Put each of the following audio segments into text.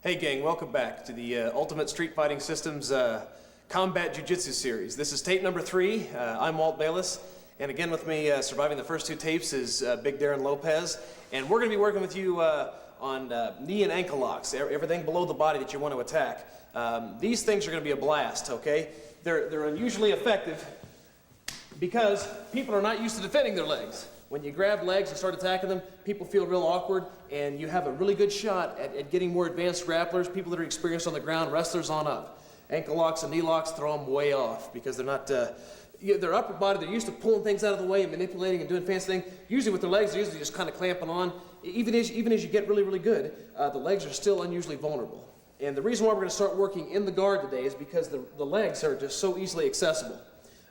Hey gang, welcome back to the Ultimate Street Fighting Systems Combat Jiu-Jitsu series. This is tape number 3. I'm Walt Bayless, and again with me surviving the first 2 tapes is Big Darren Lopez, and we're going to be working with you on knee and ankle locks, everything below the body that you want to attack. These things are going to be a blast, okay? They're unusually effective because people are not used to defending their legs. When you grab legs and start attacking them, people feel real awkward, and you have a really good shot at getting more advanced grapplers, people that are experienced on the ground, wrestlers on up. Ankle locks and knee locks throw them way off because they're not, their upper body, they're used to pulling things out of the way and manipulating and doing fancy things. Usually with their legs, they're usually just kind of clamping on. Even as you get really, really good, the legs are still unusually vulnerable. And the reason why we're going to start working in the guard today is because the legs are just so easily accessible.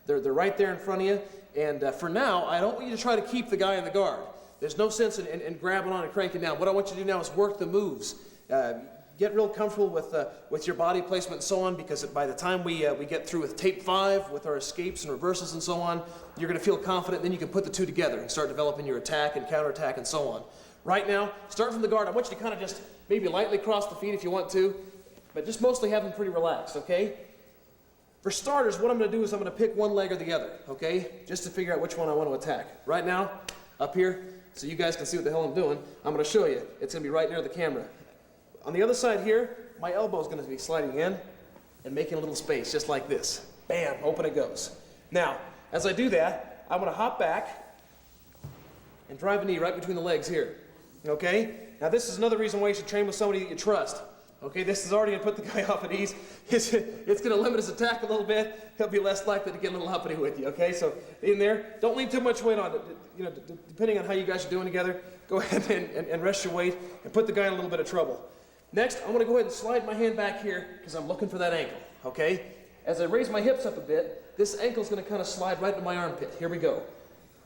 They're right there in front of you, and for now, I don't want you to try to keep the guy in the guard. There's no sense in grabbing on and cranking down. What I want you to do now is work the moves. Get real comfortable with your body placement and so on, because by the time we get through with tape 5, with our escapes and reversals and so on, you're going to feel confident, then you can put the 2 together and start developing your attack and counterattack and so on. Right now, start from the guard. I want you to kind of just maybe lightly cross the feet if you want to, but just mostly have them pretty relaxed, okay? For starters, what I'm going to do is I'm going to pick one leg or the other, okay? Just to figure out which one I want to attack. Right now, up here, so you guys can see what the hell I'm doing, I'm going to show you. It's going to be right near the camera. On the other side here, my elbow is going to be sliding in and making a little space, just like this. Bam, open it goes. Now, as I do that, I'm going to hop back and drive a knee right between the legs here, okay? Now, this is another reason why you should train with somebody that you trust. Okay, this is already going to put the guy off at ease. It's going to limit his attack a little bit. He'll be less likely to get a little uppity with you, okay? So in there, don't leave too much weight on it. You know, depending on how you guys are doing together, go ahead and rest your weight and put the guy in a little bit of trouble. Next, I'm going to go ahead and slide my hand back here because I'm looking for that ankle, okay? As I raise my hips up a bit, this ankle's going to kind of slide right into my armpit. Here we go.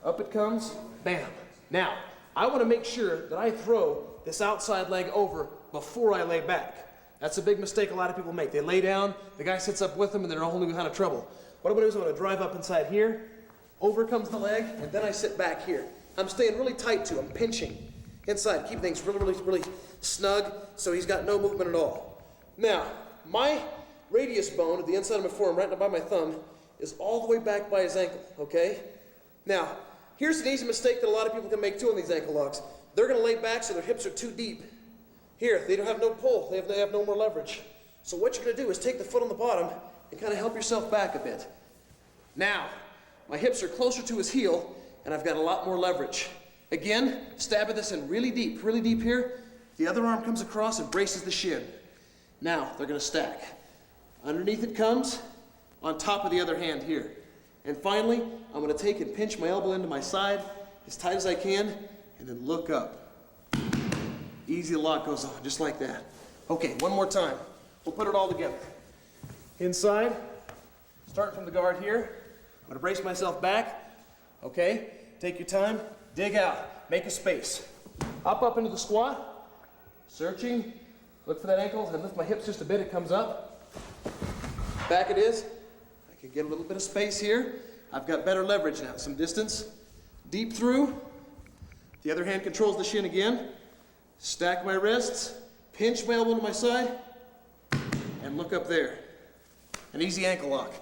Up it comes, bam. Now, I want to make sure that I throw this outside leg over before I lay back. That's a big mistake a lot of people make. They lay down, the guy sits up with them, and they're in a whole new kind of trouble. What I'm going to do is I'm going to drive up inside here, over comes the leg, and then I sit back here. I'm staying really tight to him, pinching inside, keep things really, really, really snug, so he's got no movement at all. Now, my radius bone at the inside of my forearm, right by my thumb, is all the way back by his ankle, okay? Now, here's an easy mistake that a lot of people can make too on these ankle locks. They're going to lay back so their hips are too deep. Here, they don't have no pull. They have no more leverage. So what you're going to do is take the foot on the bottom and kind of help yourself back a bit. Now, my hips are closer to his heel, and I've got a lot more leverage. Again, stabbing this in really deep here. The other arm comes across and braces the shin. Now, they're going to stack. Underneath it comes, on top of the other hand here. And finally, I'm going to take and pinch my elbow into my side as tight as I can, and then look up. Easy lock goes on, just like that. Okay, one more time. We'll put it all together. Inside, start from the guard here. I'm gonna brace myself back. Okay, take your time, dig out, make a space. Up into the squat, searching, look for that ankle, and lift my hips just a bit, it comes up. Back it is. I can get a little bit of space here. I've got better leverage now, some distance. Deep through. The other hand controls the shin again. Stack my wrists, pinch my elbow to my side, and look up there. An easy ankle lock.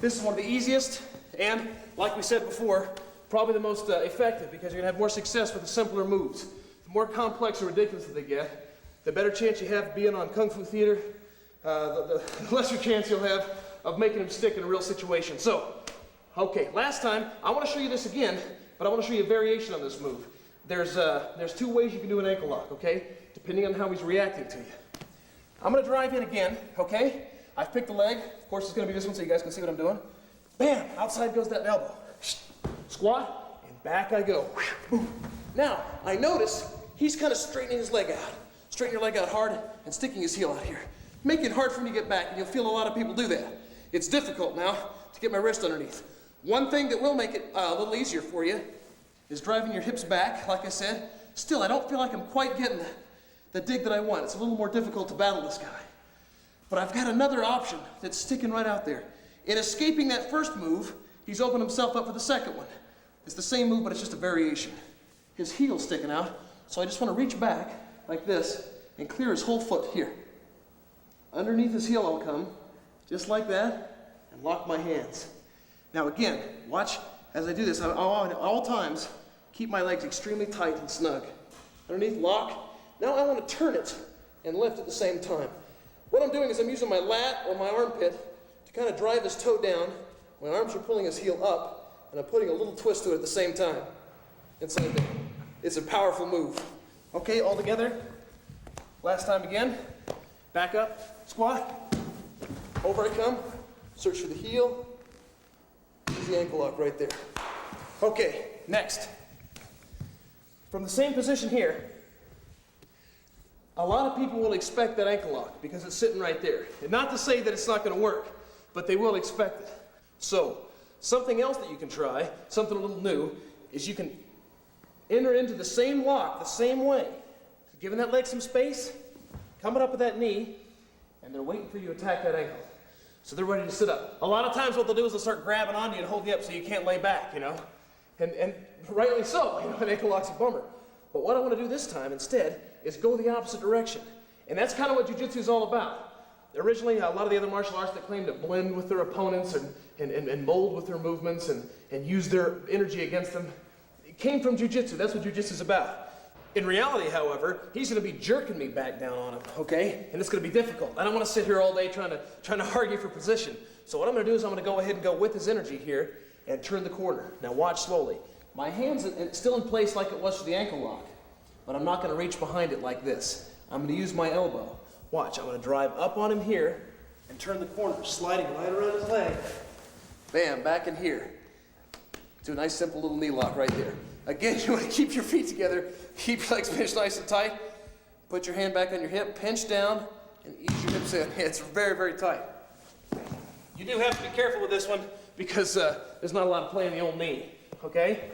This is one of the easiest, and like we said before, probably the most effective, because you're going to have more success with the simpler moves. The more complex or ridiculous that they get, the better chance you have being on Kung Fu theater, the lesser chance you'll have of making them stick in a real situation. So, okay, last time, I want to show you this again, but I want to show you a variation on this move. There's 2 ways you can do an ankle lock, okay? Depending on how he's reacting to you. I'm going to drive in again, okay? I've picked the leg. Of course, it's going to be this one so you guys can see what I'm doing. Bam! Outside goes that elbow. Squat, and back I go. Now, I notice he's kind of straightening his leg out. Straighten your leg out hard and sticking his heel out here. Make it hard for him to get back, and you'll feel a lot of people do that. It's difficult now to get my wrist underneath. One thing that will make it a little easier for you is driving your hips back, like I said. Still, I don't feel like I'm quite getting the dig that I want. It's a little more difficult to battle this guy. But I've got another option that's sticking right out there. In escaping that first move, he's opened himself up for the second one. It's the same move, but it's just a variation. His heel's sticking out, so I just want to reach back like this and clear his whole foot here. underneath his heel I'll come, just like that, and lock my hands. Now again, watch as I do this. I'll at all times keep my legs extremely tight and snug. Underneath, lock. Now I want to turn it and lift at the same time. What I'm doing is I'm using my lat or my armpit to kind of drive his toe down. My arms are pulling his heel up, and I'm putting a little twist to it at the same time. Inside there. It's a powerful move. Okay, all together. Last time again. Back up, squat. Over I come. Search for the heel. There's the ankle lock right there. Okay, next. From the same position here, a lot of people will expect that ankle lock because it's sitting right there. And not to say that it's not going to work, but they will expect it. So, something else that you can try, something a little new, is you can enter into the same lock the same way. Giving that leg some space, coming up with that knee, and they're waiting for you to attack that ankle. So they're ready to sit up. A lot of times what they'll do is they'll start grabbing on you and hold you up so you can't lay back, you know? And rightly so, you know, an ankle lock's a bummer. But what I want to do this time instead is go the opposite direction. And that's kind of what jiu-jitsu is all about. Originally, a lot of the other martial arts that claim to blend with their opponents and mold with their movements and use their energy against them, it came from jiu-jitsu. That's what jiu-jitsu is about. In reality, however, he's going to be jerking me back down on him, okay? And it's going to be difficult. I don't want to sit here all day trying to argue for position. So what I'm going to do is I'm going to go ahead and go with his energy here and turn the corner. Now watch slowly. My hand's still in place like it was for the ankle lock, but I'm not going to reach behind it like this. I'm going to use my elbow. Watch, I'm going to drive up on him here and turn the corner, sliding right around his leg. Bam, back in here. Do a nice simple little knee lock right there. Again, you want to keep your feet together, keep your legs pinched nice and tight, put your hand back on your hip, pinch down, and ease your hips in. It's very, very tight. You do have to be careful with this one because there's not a lot of play in the old knee, okay?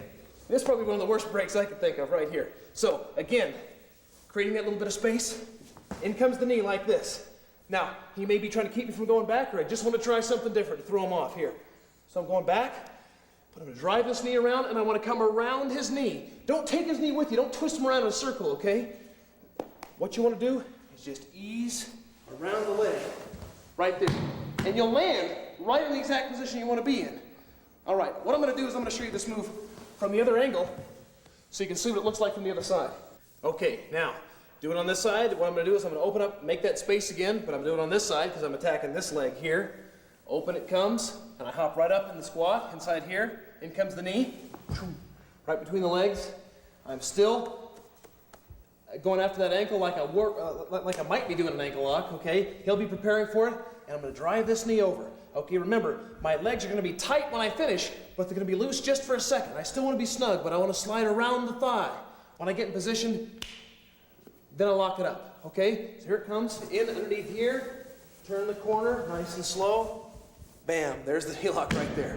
This is probably one of the worst breaks I can think of right here. So, again, creating that little bit of space, in comes the knee like this. Now, he may be trying to keep me from going back, or I just want to try something different to throw him off here. So I'm going back, but I'm going to drive this knee around, and I want to come around his knee. Don't take his knee with you. Don't twist him around in a circle, okay? What you want to do is just ease around the leg, right there. And you'll land right in the exact position you want to be in. All right, what I'm going to do is I'm going to show you this move from the other angle so you can see what it looks like from the other side. Okay, now, do it on this side. What I'm going to do is I'm going to open up, make that space again, but I'm doing it on this side because I'm attacking this leg here. Open it comes, and I hop right up in the squat, inside here. In comes the knee, right between the legs. I'm still going after that ankle like I might be doing an ankle lock, okay? He'll be preparing for it, and I'm going to drive this knee over. Okay, remember, my legs are going to be tight when I finish, but they're going to be loose just for a second. I still want to be snug, but I want to slide around the thigh. When I get in position, then I lock it up, okay? So here it comes, in underneath here, turn the corner, nice and slow. Bam, there's the knee lock right there.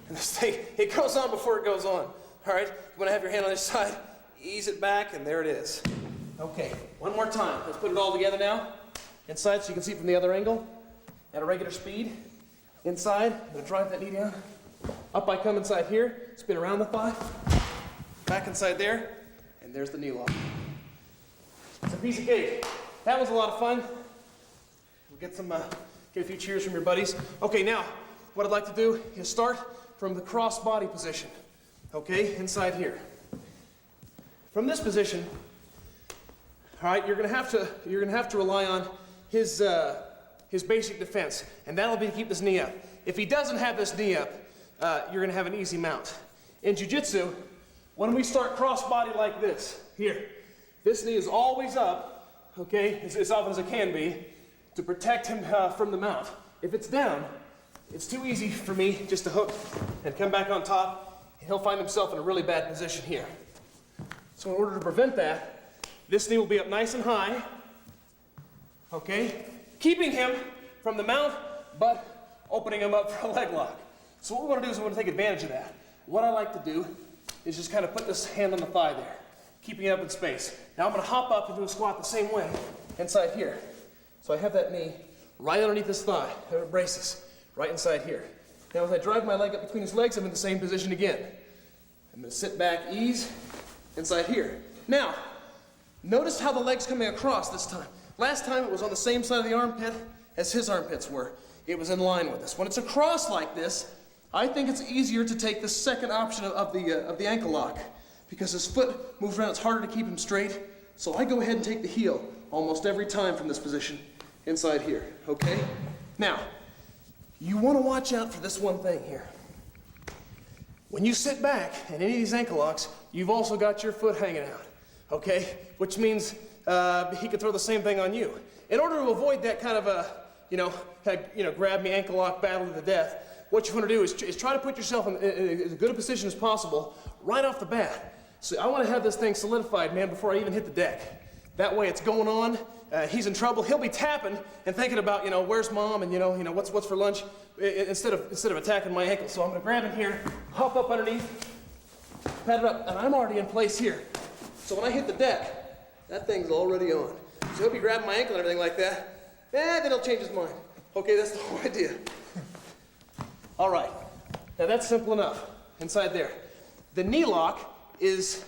And this thing, it goes on before it goes on. All right, you want to have your hand on this side, ease it back, and there it is. Okay, one more time. Let's put it all together now. Inside so you can see from the other angle. At a regular speed. Inside, I'm going to drive that knee down. Up I come inside here, spin around the thigh. Back inside there, and there's the knee lock. It's a piece of cake. That was a lot of fun. We'll get a few cheers from your buddies. Okay, now, what I'd like to do is start from the cross body position. Okay, inside here. From this position, all right, you're gonna have to rely on his basic defense, and that'll be to keep this knee up. If he doesn't have this knee up, you're gonna have an easy mount. In jiu-jitsu, when we start cross body like this, here, this knee is always up, okay, as often as it can be, to protect him from the mount. If it's down, it's too easy for me just to hook and come back on top, and he'll find himself in a really bad position here. So in order to prevent that, this knee will be up nice and high, okay, keeping him from the mount, but opening him up for a leg lock. So what we want to do is we want to take advantage of that. What I like to do is just kind of put this hand on the thigh there, keeping it up in space. Now I'm going to hop up and do a squat the same way inside here. So I have that knee right underneath his thigh. There it braces, right inside here. Now as I drive my leg up between his legs, I'm in the same position again. I'm going to sit back, ease, inside here. Now, notice how the leg's coming across this time. Last time it was on the same side of the armpit, as his armpits were. It was in line with this. When it's across like this, I think it's easier to take the second option of the ankle lock, because his foot moves around, it's harder to keep him straight. So I go ahead and take the heel almost every time from this position inside here, okay? Now, you want to watch out for this one thing here. When you sit back in any of these ankle locks, you've also got your foot hanging out, okay? Which means he could throw the same thing on you. In order to avoid that kind of a, grab me ankle lock battle to the death, what you want to do is try to put yourself in as good a position as possible right off the bat. So I want to have this thing solidified, man, before I even hit the deck. That way it's going on, he's in trouble, he'll be tapping and thinking about, where's mom and, what's for lunch, instead of attacking my ankle. So I'm going to grab him here, hop up underneath, pat it up, and I'm already in place here. So when I hit the deck, that thing's already on. So he'll be grabbing my ankle and everything like that. Then he'll change his mind. Okay, that's the whole idea. All right, now that's simple enough inside there. The knee lock is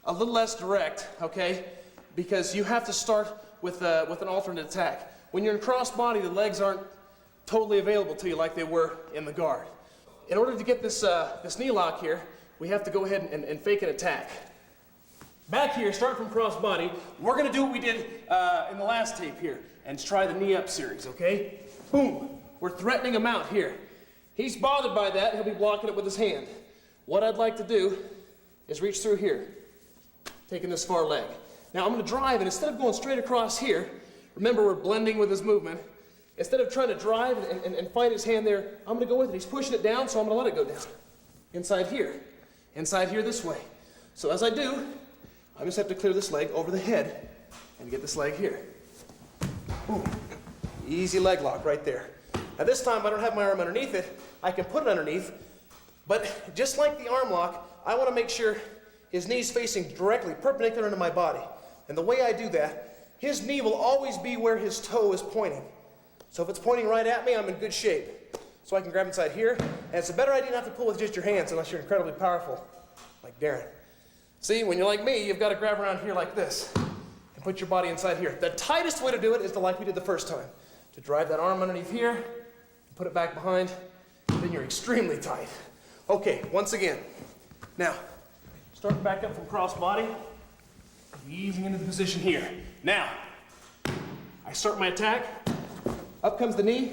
a little less direct, okay? Because you have to start with an alternate attack. When you're in crossbody, the legs aren't totally available to you like they were in the guard. In order to get this knee lock here, we have to go ahead and fake an attack. Back here, start from crossbody, we're gonna do what we did in the last tape here, and try the knee up series, okay? Boom, we're threatening him out here. He's bothered by that, he'll be blocking it with his hand. What I'd like to do is reach through here, taking this far leg. Now I'm gonna drive, and instead of going straight across here, remember we're blending with his movement, instead of trying to drive and fight his hand there, I'm gonna go with it. He's pushing it down, so I'm gonna let it go down. Inside here this way. So as I do, I just have to clear this leg over the head and get this leg here. Boom. Easy leg lock right there. Now this time I don't have my arm underneath it, I can put it underneath, but just like the arm lock, I want to make sure his knee's facing directly perpendicular to my body. And the way I do that, his knee will always be where his toe is pointing. So if it's pointing right at me, I'm in good shape. So I can grab inside here, and it's a better idea not to pull with just your hands unless you're incredibly powerful, like Darren. See, when you're like me, you've got to grab around here like this and put your body inside here. The tightest way to do it is like we did the first time. To drive that arm underneath here, put it back behind, then you're extremely tight. Okay, once again. Now, starting back up from crossbody, easing into the position here. Now, I start my attack, up comes the knee,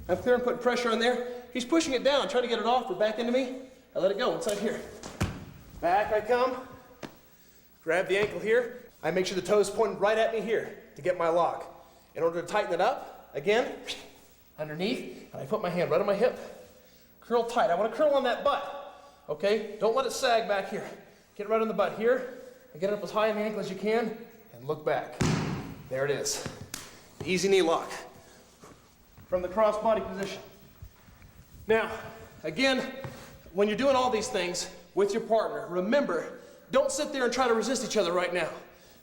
I'm clear and putting pressure on there. He's pushing it down, trying to get it off or back into me. I let it go inside here. Back I come, grab the ankle here. I make sure the toe's pointed right at me here to get my lock. In order to tighten it up, again, underneath, and I put my hand right on my hip, curl tight. I want to curl on that butt. Okay, don't let it sag back here. Get right on the butt here, and get it up as high on the ankle as you can, and look back. There it is. Easy knee lock from the cross-body position. Now, again, when you're doing all these things with your partner, remember, don't sit there and try to resist each other right now.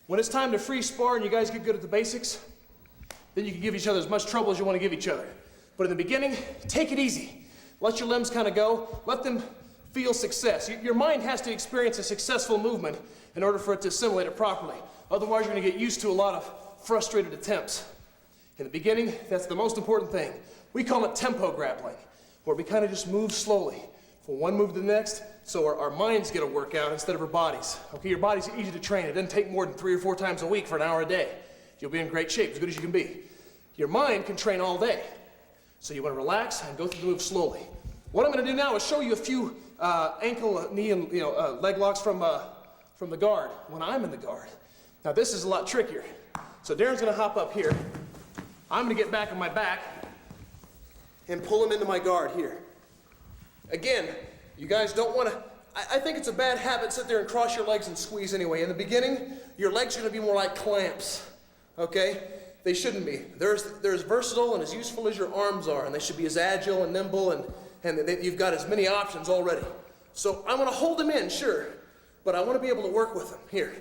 When it's time to free spar and you guys get good at the basics, then you can give each other as much trouble as you want to give each other. But in the beginning, take it easy. Let your limbs kind of go. Let them feel success. Your mind has to experience a successful movement in order for it to assimilate it properly. Otherwise, you're going to get used to a lot of frustrated attempts. In the beginning, that's the most important thing. We call it tempo grappling, where we kind of just move slowly from one move to the next, so our minds get a workout instead of our bodies. Okay, your body's easy to train. It doesn't take more than 3 or 4 times a week for an hour a day. You'll be in great shape, as good as you can be. Your mind can train all day. So you want to relax and go through the move slowly. What I'm going to do now is show you a few ankle, knee, and leg locks from the guard when I'm in the guard. Now this is a lot trickier. So Darren's going to hop up here. I'm going to get back on my back and pull him into my guard here. Again, you guys don't want to, I think it's a bad habit to sit there and cross your legs and squeeze anyway. In the beginning, your legs are going to be more like clamps, okay? They shouldn't be. They're as versatile and as useful as your arms are, and they should be as agile and nimble, and you've got as many options already. So I'm going to hold him in, sure, but I want to be able to work with him. Here,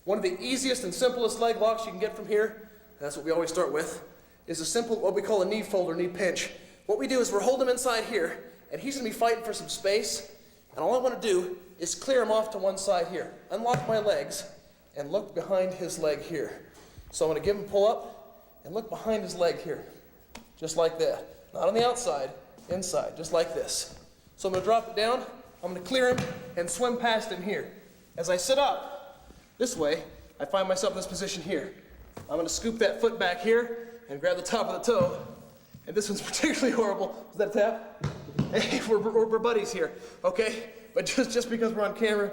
one of the easiest and simplest leg locks you can get from here, that's what we always start with, is a simple, what we call a knee fold or knee pinch. What we do is we're holding him inside here, and he's going to be fighting for some space, and all I want to do is clear him off to one side here, unlock my legs, and look behind his leg here. So I'm going to give him a pull up, and look behind his leg here. just like that. Not on the outside, inside, just like this. So I'm gonna drop it down, I'm gonna clear him and swim past him here. As I sit up this way, I find myself in this position here. I'm gonna scoop that foot back here and grab the top of the toe. And this one's particularly horrible. Was that a tap? Hey, we're buddies here, okay? But just because we're on camera,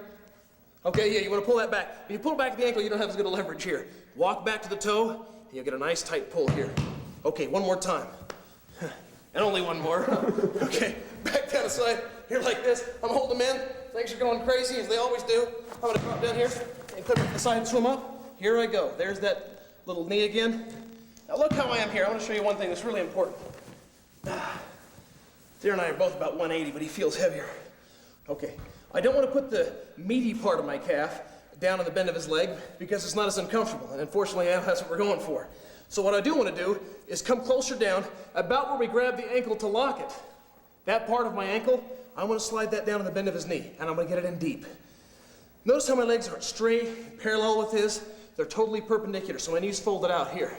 okay, yeah, you wanna pull that back. If you pull it back at the ankle, you don't have as good a leverage here. Walk back to the toe, and you'll get a nice tight pull here. Okay, one more time. And only one more. Okay, back down the side, here like this. I'm holding them in. Things are going crazy, as they always do. I'm gonna drop down here and clip it to the side and swim up. Here I go. There's that little knee again. Now look how I am here. I want to show you one thing that's really important. Deer and I are both about 180, but he feels heavier. Okay, I don't want to put the meaty part of my calf down on the bend of his leg because it's not as uncomfortable, and unfortunately that's what we're going for. So what I do want to do is come closer down about where we grab the ankle to lock it. That part of my ankle, I want to slide that down on the bend of his knee, and I'm going to get it in deep. Notice how my legs aren't straight, parallel with his. They're totally perpendicular, so my knee's folded out here.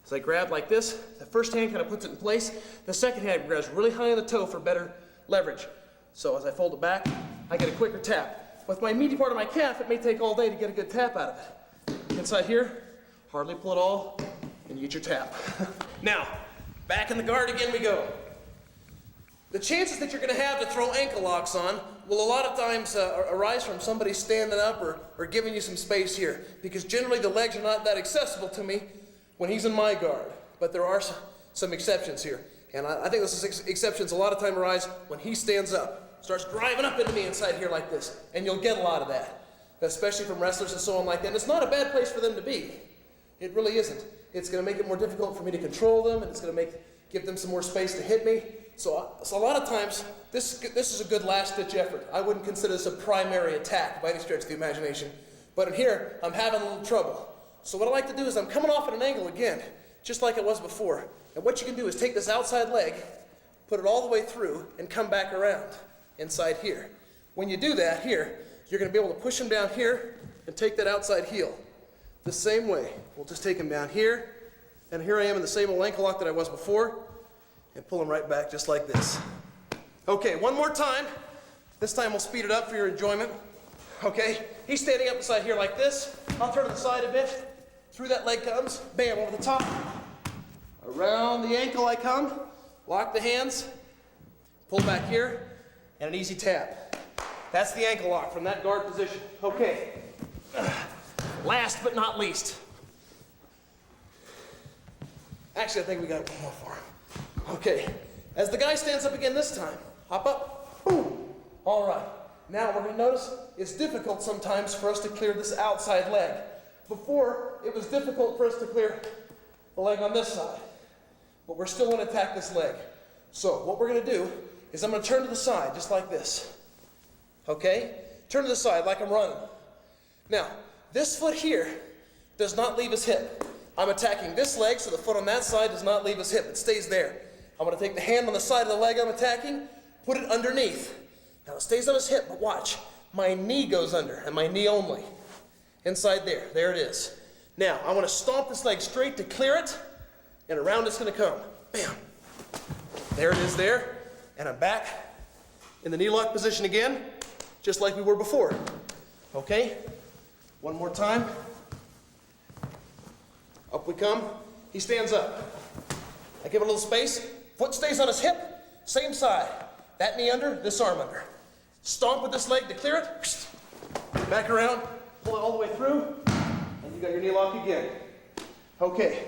As I grab like this, the first hand kind of puts it in place. The second hand grabs really high on the toe for better leverage. So as I fold it back, I get a quicker tap. With my meaty part of my calf, it may take all day to get a good tap out of it. Inside here, hardly pull it all, and you get your tap. Now, back in the guard again we go. The chances that you're going to have to throw ankle locks on will a lot of times arise from somebody standing up or giving you some space here, because generally the legs are not that accessible to me when he's in my guard. But there are some exceptions here. And I think those exceptions a lot of time arise when he stands up, starts driving up into me inside here like this. And you'll get a lot of that, especially from wrestlers and so on like that. And it's not a bad place for them to be. It really isn't. It's going to make it more difficult for me to control them, and it's going to give them some more space to hit me. So a lot of times, this is a good last-ditch effort. I wouldn't consider this a primary attack by any stretch of the imagination. But in here, I'm having a little trouble. So what I like to do is I'm coming off at an angle again, just like it was before. And what you can do is take this outside leg, put it all the way through, and come back around inside here. When you do that here, you're going to be able to push him down here and take that outside heel. The same way. We'll just take him down here, and here I am in the same old ankle lock that I was before, and pull him right back just like this. Okay, one more time. This time we'll speed it up for your enjoyment. Okay, he's standing up beside here like this. I'll turn to the side a bit. Through that leg comes, bam, over the top. Around the ankle I come, lock the hands, pull back here, and an easy tap. That's the ankle lock from that guard position. Okay, last but not least. Actually, I think we got one more for him. Okay, as the guy stands up again this time, hop up, boom. All right, now we're gonna notice it's difficult sometimes for us to clear this outside leg. Before, it was difficult for us to clear the leg on this side, but we're still gonna attack this leg. So what we're gonna do is I'm gonna turn to the side, just like this. Okay, turn to the side like I'm running. Now, this foot here does not leave his hip. I'm attacking this leg, so the foot on that side does not leave his hip, it stays there. I'm gonna take the hand on the side of the leg I'm attacking, put it underneath. Now it stays on his hip, but watch, my knee goes under, and my knee only. Inside there it is. Now, I wanna stomp this leg straight to clear it, and around it's gonna come. Bam. There it is there, and I'm back in the knee lock position again, just like we were before. Okay, one more time. Up we come, he stands up. I give it a little space, foot stays on his hip, same side. That knee under, this arm under. Stomp with this leg to clear it, back around, pull it all the way through, and you got your knee lock again. Okay,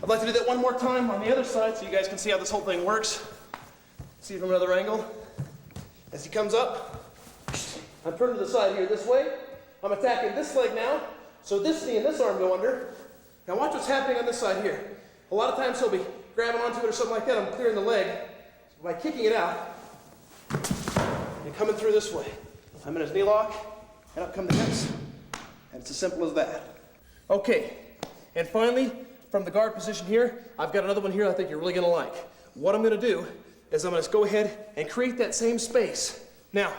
I'd like to do that one more time on the other side so you guys can see how this whole thing works. See it from another angle. As he comes up, I'm turning to the side here this way. I'm attacking this leg now, so this knee and this arm go under. Now watch what's happening on this side here. A lot of times he'll be grabbing onto it or something like that. I'm clearing the leg by kicking it out and coming through this way. I'm in his knee lock, and up come the hips, and it's as simple as that. Okay, and finally, from the guard position here, I've got another one here I think you're really gonna like. What I'm gonna do is I'm gonna go ahead and create that same space. Now,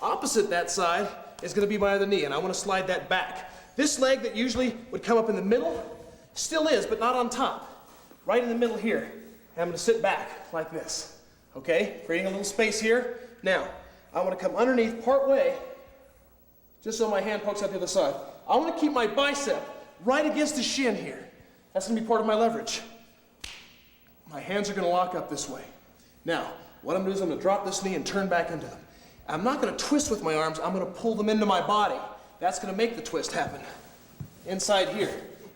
opposite that side is gonna be my other knee, and I wanna slide that back. This leg that usually would come up in the middle, still is, but not on top. Right in the middle here. and I'm gonna sit back like this, okay? Creating a little space here. Now, I wanna come underneath part way, just so my hand pokes out the other side. I wanna keep my bicep right against the shin here. That's gonna be part of my leverage. My hands are gonna lock up this way. Now, what I'm gonna do is I'm gonna drop this knee and turn back into them. I'm not gonna twist with my arms, I'm gonna pull them into my body. That's gonna make the twist happen. Inside here,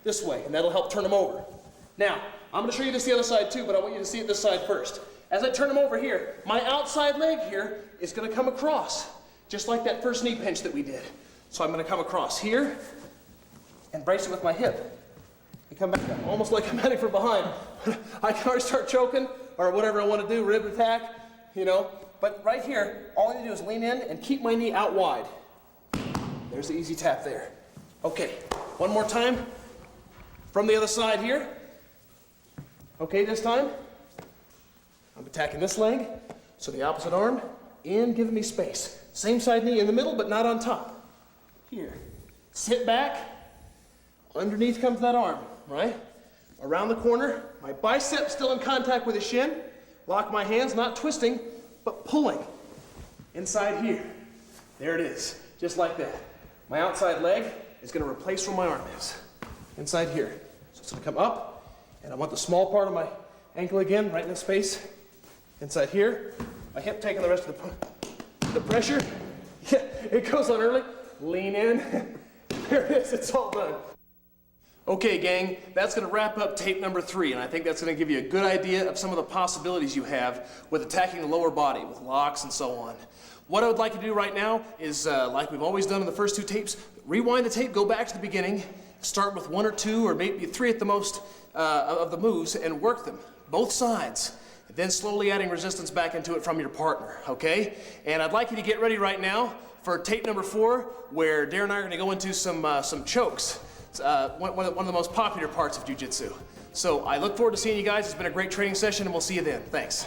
this way, and that'll help turn them over. Now, I'm gonna show you this the other side too, but I want you to see it this side first. As I turn them over here, my outside leg here is gonna come across, just like that first knee pinch that we did. So I'm gonna come across here and brace it with my hip. And come back up, almost like I'm heading from behind. I can already start choking, or whatever I wanna do, rib attack, you know. But right here, all I need to do is lean in and keep my knee out wide. There's the easy tap there. Okay, one more time. From the other side here. Okay, this time, I'm attacking this leg, so the opposite arm, and giving me space. Same side knee in the middle, but not on top. Here, sit back, underneath comes that arm, right? Around the corner, my bicep still in contact with the shin, lock my hands, not twisting, but pulling. Inside here, there it is, just like that. My outside leg is gonna replace where my arm is. Inside here, so it's gonna come up, and I want the small part of my ankle again, right in the space. Inside here, my hip taking the rest of the pressure. Yeah, it goes on early. Lean in. There it is, it's all done. Okay, gang, that's gonna wrap up tape number 3, and I think that's gonna give you a good idea of some of the possibilities you have with attacking the lower body, with locks and so on. What I would like to do right now is, like we've always done in the first 2 tapes, rewind the tape, go back to the beginning, start with 1 or 2 or maybe 3 at the most of the moves and work them, both sides. Then slowly adding resistance back into it from your partner, okay? And I'd like you to get ready right now for tape number 4, where Darren and I are gonna go into some chokes. One of the most popular parts of jiu-jitsu. So I look forward to seeing you guys. It's been a great training session, and we'll see you then. Thanks.